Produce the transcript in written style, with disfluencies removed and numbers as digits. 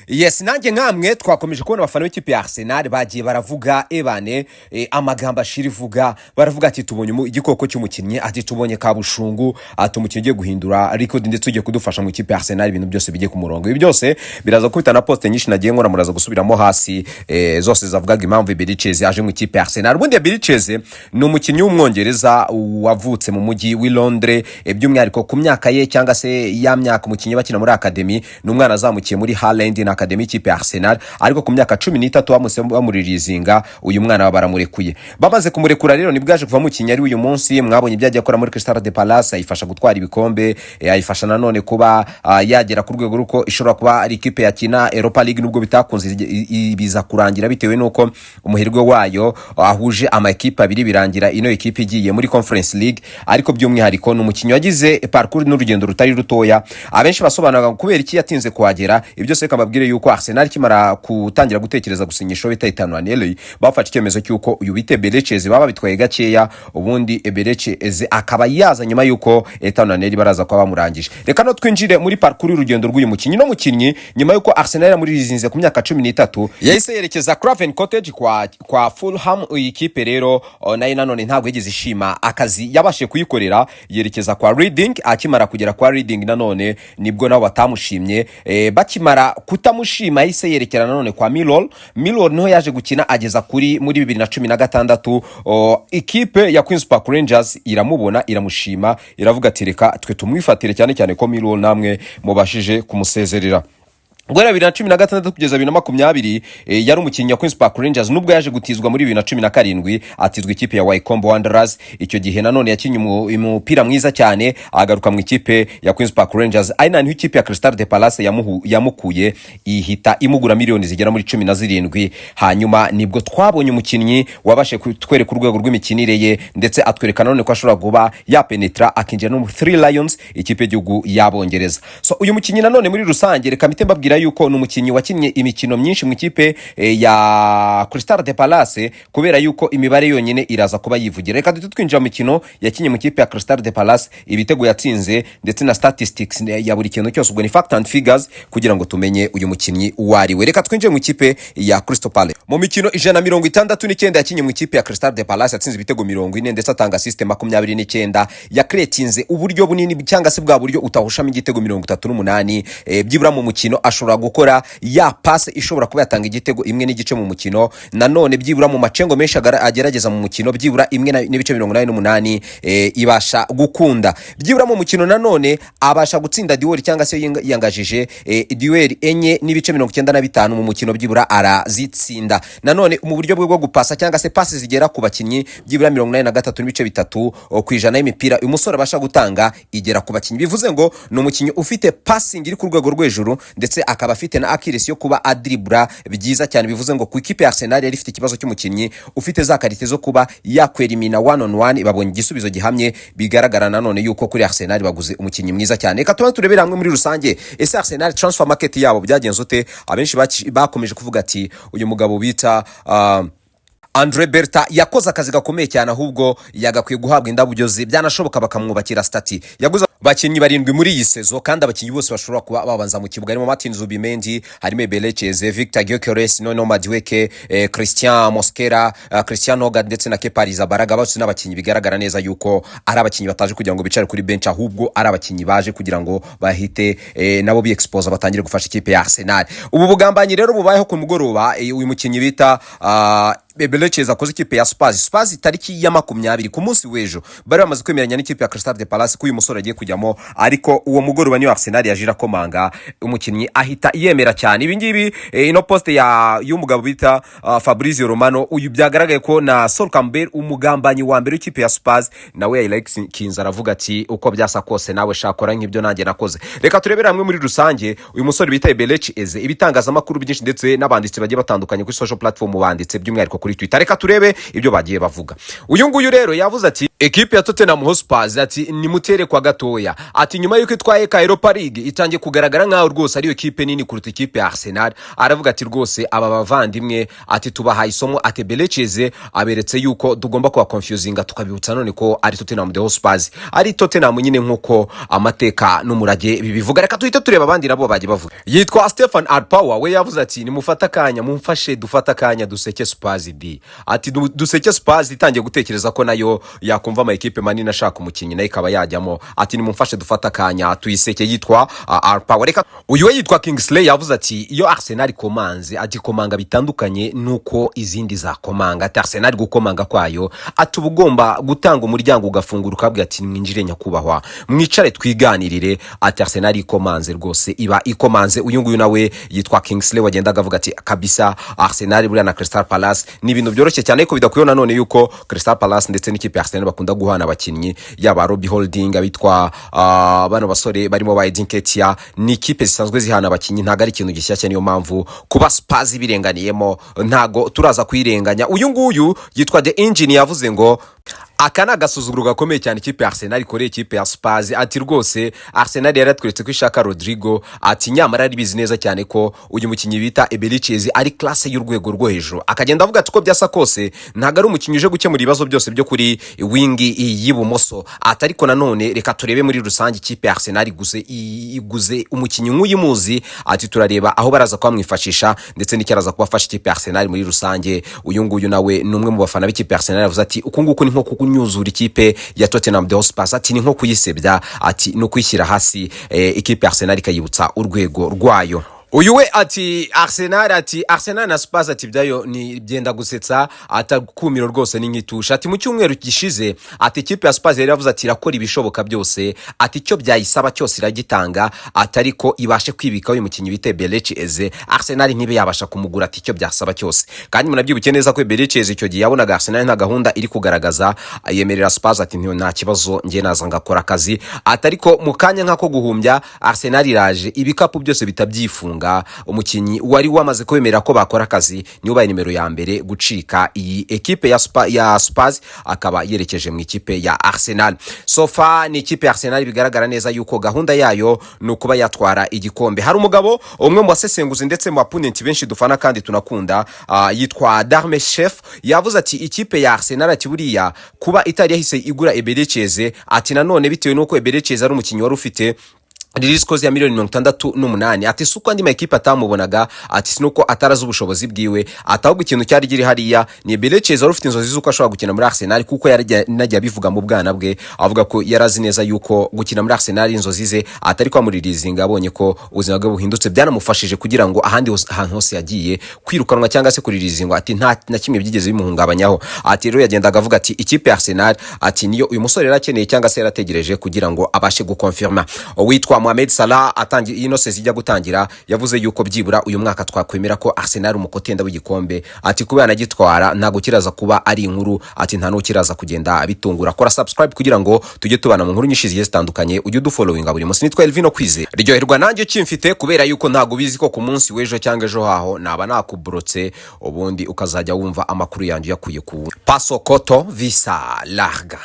Yes, nanjye nkamwe twakomeje kubona abafana b'ikipe ya Arsenal bagiye baravuga amagambo ashirivuga baravuga ati tubonye igikoko cy'umukinnyi, ati tubonye kabushungu, ati umukinnyi ugiye guhindura record ndetse ugiye kudufasha mu ikipe ya Arsenal, ibintu byose bijye ku murongo. Ibi byose biraza kubita na poste nyinshi nagiye nkora, muraza gusubiramo hasi zose zavugaga impamvu Beriches yaje mu ikipe ya Arsenal. Ubundi Beriches ni umukinnyi w'umwongereza wavutse mu mujyi wa Londres, by'umwihariko ku myaka ye cyangwa se ya myaka umukinnyi bakina muri academy, ni umwana azamukiye muri Haaland na academy ikipe ya Arsenal, ariko ku myaka 13 bamuririzinga uyu mwana baramurekuye. Bamaze kumurekura rero nibwaje kuva mu kinyari uyu munsi, mwabonye ibyagiye akora muri Crystal Palace, ayifasha gutwara ibikombe, ayifasha nanone kuba yagera ku rwego ruko ishobora kuba ari ikipe yakina Europa League, nubwo bitakunze biza kurangira bitewe nuko umuhirwe wayo ahuje ama equipe abiri birangira ino equipe igiye muri Conference League. Ariko by'umwihariko n'umukinnyi wagize parcours n'urugendo rutari rutoya, abenshi basobanuraga kubera iki yatinze kuhagera. Ibyo se kababwire yuko Arsenal kimara kutangira gutekereza gusinyisha bita Itanuanelli, bafata icyemezo cyuko uyu bite Beriches baba bitwaye gakeya, ubundi Beriches akaba yaza nyuma yuko Itanuanelli baraza kwa bamurangije. Reka no twinjire muri parcours y'urugendo rw'uyu mukinnyi. No mukinnyi nyuma yuko Arsenal muri rizinze ku myaka 13 yahise yerekeza Craven Cottage kwa Fulham. Iyi kipe rero nayo nanone ntabwo yigeze ishima akazi yabashe kuyikorera, yerekeza kwa Reading. Akimara kugera kwa Reading nanone nibwo nabo batamushimye, bakimara kutamushima yahise yerekera nanone kwa Millwall niho yaje gukina ageza muri 2016. Ikipe ya Queen's Park Rangers iramubona, iramushima, iravuga ati reka twe tumwifatire, cyane cyane ko Millwall namwe mubashije kumusezerera. Gwera 2016 kugeza 2020 yari umukinnyi wa Queen's Park Rangers, nubwo yaje gutizwa muri 2017 atizwa ikipe ya Wycombe Wanderers. Icyo gihe nanone yakinnye umupira mwiza cyane, agaruka mu ikipe ya Queen's Park Rangers. Aina ni ikipe ya Crystal Palace yamukuye ihita imugura miliyoni zigera muri 17. Hanyuma nibwo twabonye umukinnyi wabashe kutwereka urwego rw'imikinire ye, ndetse atwereka nanone ko ashobora kuba yapenetra akinjira no mu Three Lions, ikipe y'Igihugu y'Abongereza. So uyu mukinnyi nanone muri rusange reka mitemba yuko n'umukinnyi wakinnye imikino myinshi mu ikipe ya Crystal Palace, kubera yuko imibare yonyine iraza kuba yivugira. Reka twinjira mu mikino yakinnye mu ikipe ya Crystal Palace, ibitego yatsinze ndetse na statistics ya buri kintu cyose, ubwo ni fact and figures, kugira ngo tumenye uyu mukinnyi wariwe. Reka twinjire mu ikipe ya Crystal Palace. Mu mikino 169 yakinnye mu ikipe ya Crystal Palace yatsinze ibitego 40 ndetse atanga system 29, ya creatinze uburyo bunini cyangwa se bwa buryo utahushamo igitego 38. Byibura mu mukino ashobora gukora ya pass ishobora kuba yatanga igitego imwe n'igice mu mukino. Nanone byibura mu macengo menshi agerageza mu mukino, byibura imwe n'ibice 88 ibasha gukunda. Byibura mu mukino nanone abasha gutsinda duel cyangwa se yangajije duel enye n'ibice 95 mu mukino, byibura arazitsinda. Nanone mu buryo bwo gupasa cyangwa se passes zigera ku bakinnyi, byibura 83 n'ibice 3% y'imipira umusore abasha gutanga igera ku bakinnyi. Bivuze ngo no mukinnyi ufite passing iri ku rwego rw'ejuru, ndetse akaba afite na accuracy yo kuba adribla byiza cyane. Bivuze ngo ku ikipe ya Arsenal yari ifite ikibazo cy'umukinnyi ufite za karite zo kuba yakwerimina one on one, babonye igisubizo gihamye. Bigaragara nanone yuko kuri Arsenal baguze umukinnyi mwiza cyane. Reka turebere hamwe muri rusange ese Arsenal transfer market yabo byagenze ute. Abenshi bakomeje kuvuga ati uyu mugabo bita Andre Berta yakoze akazi gakomeye cyane, ahubwo yagakwiye guhabwa indabyo ze, byanashoboka bakamwubakira stati. Yaguze bakinnyi 7 muri iyi sezo, kandi abakinnyi bose bashobora kuba babanza mu kibuga. Harimo Martin Zubimendi, harimo Beriches, Victor Gyökeres, Nono Madueke, Christian Mosquera, Christian Noga ndetse na Kepa Arrizabalaga. Bose n'abakinnyi bigaragara neza yuko ari abakinnyi bataje kugira ngo bicare kuri bench, ahubwo ari abakinnyi baje kugira ngo bahite nabo bi expose batangire gufasha ikipe ya Arsenal. Ubu bugambanyi rero bubayeho ku mugoroba, uyu mukinnyi bita Beriches akoze ikipe ya Spurs tariki ya 20 ku munsi w'ejo bari bamaze kwemeranya n'ikipe ya Crystal Palace ko uyu musore agiye kujyamo, ariko uwo mugoroba niyo Arsenal yajira komanga umukinnyi ahita yemera cyane. Ibi ngibi ino poste y'umugabo bita Fabrizio Romano, uyu byagaragaye ko na Sol Campbell umugambanyi wa mbere w'ikipe ya Spurs nawe yayilike kinza aravuga ati uko byasa kose nawe shakora nk'ibyo nanjye nakoze. Reka turebere hamwe muri rusange uyu musore bita Beriches, ibitangazamakuru byinshi ndetse n'abanditsi bagiye batandukanye kuri social platform banditse by'umwihariko kuri Twitter. Reka turebe ibyo bagiye bavuga. Uyu nguyu rero yavuze ati ekipe ya Tottenham Hotspur ati nimutere kwa gatoya, ati nyuma yuko itwaye ka Europa League itangiye kugaragara nkaho rwose ari ekipe nini kuruta ekipe ya Arsenal. Aravuga ati rwose aba bavandimwe ati tubahaye isomo, ati Beleceze aberetse yuko tugomba kuba confusinga tukabibutsa none ko ari Tottenham Hotspur ari Tottenham nyine nkuko amateka n'umurage bibivuga. Reka tuhite tureba abandi nabo bagiye bavuga. Yitwa Stefan Alpower we yavuze ati nimufata kanya mumfashe dufata kanya duseke Spurs D, ati duseke Spurs itangiye gutekereza ko nayo yakumva ama ekipe manini ashaka umukinyi nayo ikaba yajyamo, ati nimumfashe dufata kanya tuyiseke. Yitwa Alpower. Reka uyu we yitwa Kingsley yavuze ati iyo Arsenal komanze ati komanga bitandukanye nuko izindi za komanga, ati Arsenal gukomanga kwayo ati ubugomba gutanga umuryango ugafungura ukabwira ati mwinjire nyakubahwa mwicare twiganirire, ati Arsenal ikomanze rwose iba ikomanze. Uyu nguyu nawe yitwa Kingsley wagendaga avuga ati kabisa Arsenal buriya na Crystal Palace ni ibintu byoroshye cyane ko bidakwiye nanone yuko Crystal Palace ndetse n'ikipe ya Arsenal bakunda guhana abakinnyi yaba Robbie Holding abitwa bano basore barimo ba Edin Ketia, ni ikipe zisanzwe zihana abakinnyi ntago ari ikintu gishyashya, niyo mpamvu kuba Spurs birenganiyemo ntago turaza kwirenganya. Uyu nguyu yitwa The Engine yavuze ngo aka nagasuzuguro gakomeye cyane ikipe ya Arsenal ikoreye ikipe ya Spurs, ati rwose Arsenal yaratweretse ko ishaka Rodrigo, ati nyamara ari bizi neza cyane ko uyu mukinyi bita Beleceze ari classe y'urwego rwo hejuru. Akagenda avuga ati ko byasa kose ntago ari umukinyi uje gukemura ibibazo byose byo kuri wingi y'ibumoso, ati ariko nanone reka turebe muri rusange ikipe ya Arsenal iguze umukinyi nk'uyimuzi, ati turareba aho baraza kwamwifashisha ndetse n'icyaraza kubafasha ikipe ya Arsenal muri rusange. Uyu nguyu nawe numwe mu bafana b'ikipe ya Arsenal yavuze ati uku nguku ni nko kunyuzura ikipe ya Tottenham Hotspur, ati ni nko kuyisebya, ati no kwishyira hasi ikipe ya Arsenal ikayibutsa urwego rwayo. Uyu we ati Arsenal na Spurs ati byayo ni byenda gusetsa, atakumiro rwose ni nkitusha. Ati mu cyumweru gishize ati ikipe ya Spurs yari yavuze ati irakora ibishoboka byose, ati cyo byayisaba cyose iragitanga, atariko ibashe kwibika uyu mukinyi bite Beleceze Arsenal ntibe yabasha kumugura, ati cyo byasaba cyose. Kandi munabyibuke neza ko Beleceze icyo gihe yabonaga Arsenal nta gahunda iri kugaragaza, yemerera Spurs ati nta kibazo ngiye naza ngakora akazi, atariko mu kanya nkako guhumbya Arsenal iraje ibikapu byose bitabyifunga. Umukinyi wari wamaze kwemera ko bakora akazi ni ubaye nimero ya mbere gucika iyi ekipe ya Spurs akaba yerekeje mu ikipe ya Arsenal. Sofa ni ikipe ya Arsenal bigaragara neza yuko gahunda yayo no kuba yatwara igikombe. Hari umugabo umwe mu basesenguzi ndetse mu opponent benshi dufana kandi tunakunda, yitwa Darme Chef yavuze ati ikipe ya Arsenal ati buriya kuba itari yahise igura Beleceze, ati nanone bitewe nuko Beleceze ari umukinyi wari ufite ririskozi ya $68, ati suko andi makipe atamubonaga, ati sinuko ataraza ubushobozi bwiwe, atahubwo ikintu cyari giri hariya ni Beleceze wari ufite inzozi zuko ashobora gukina muri Arsenal, kuko yarajya bivuga mu bwana bwe avuga ko yarazi neza yuko gukina muri Arsenal inzozi ze, atari kwa muri rizinga abonye ko ubuzima bwe buhindutse byanamufashije kugira ngo ahandi ahantu hose yagiye kwirukanwa cyangwa se kuri rizinga, ati nta na kimwe byigeze bimuhungabanyaho. Ati rero yagendaga avuga ati ikipe ya Arsenal ati niyo uyu musore yarakeneye cyangwa se yarategereje kugira ngo abashe gukonfirma. Witwa Mohamed Salah atangiye ino sezi ijya gutangira yavuze yuko byibura uyu mwaka twakwemera ko Arsenal umukotenda w'igikombe, ati kuba yanagitwara ntago kiraza kuba ari inkuru, ati nta no kiraza kugenda bitungura. Kora subscribe kugira ngo tujye tubana mu nkuru nyinshi zigiye zitandukanye, ujye dufollowinga buri munsi. Nitwa Elvino Kwize, ryoherwa nanjye kimfite kubera yuko ntago bizi ko ku munsi w'ejo cyangwa ejo haho naba nakubrotse ubundi ukazajya wumva amakuru yanjye yakuye ku Paso Coto Visa Larga.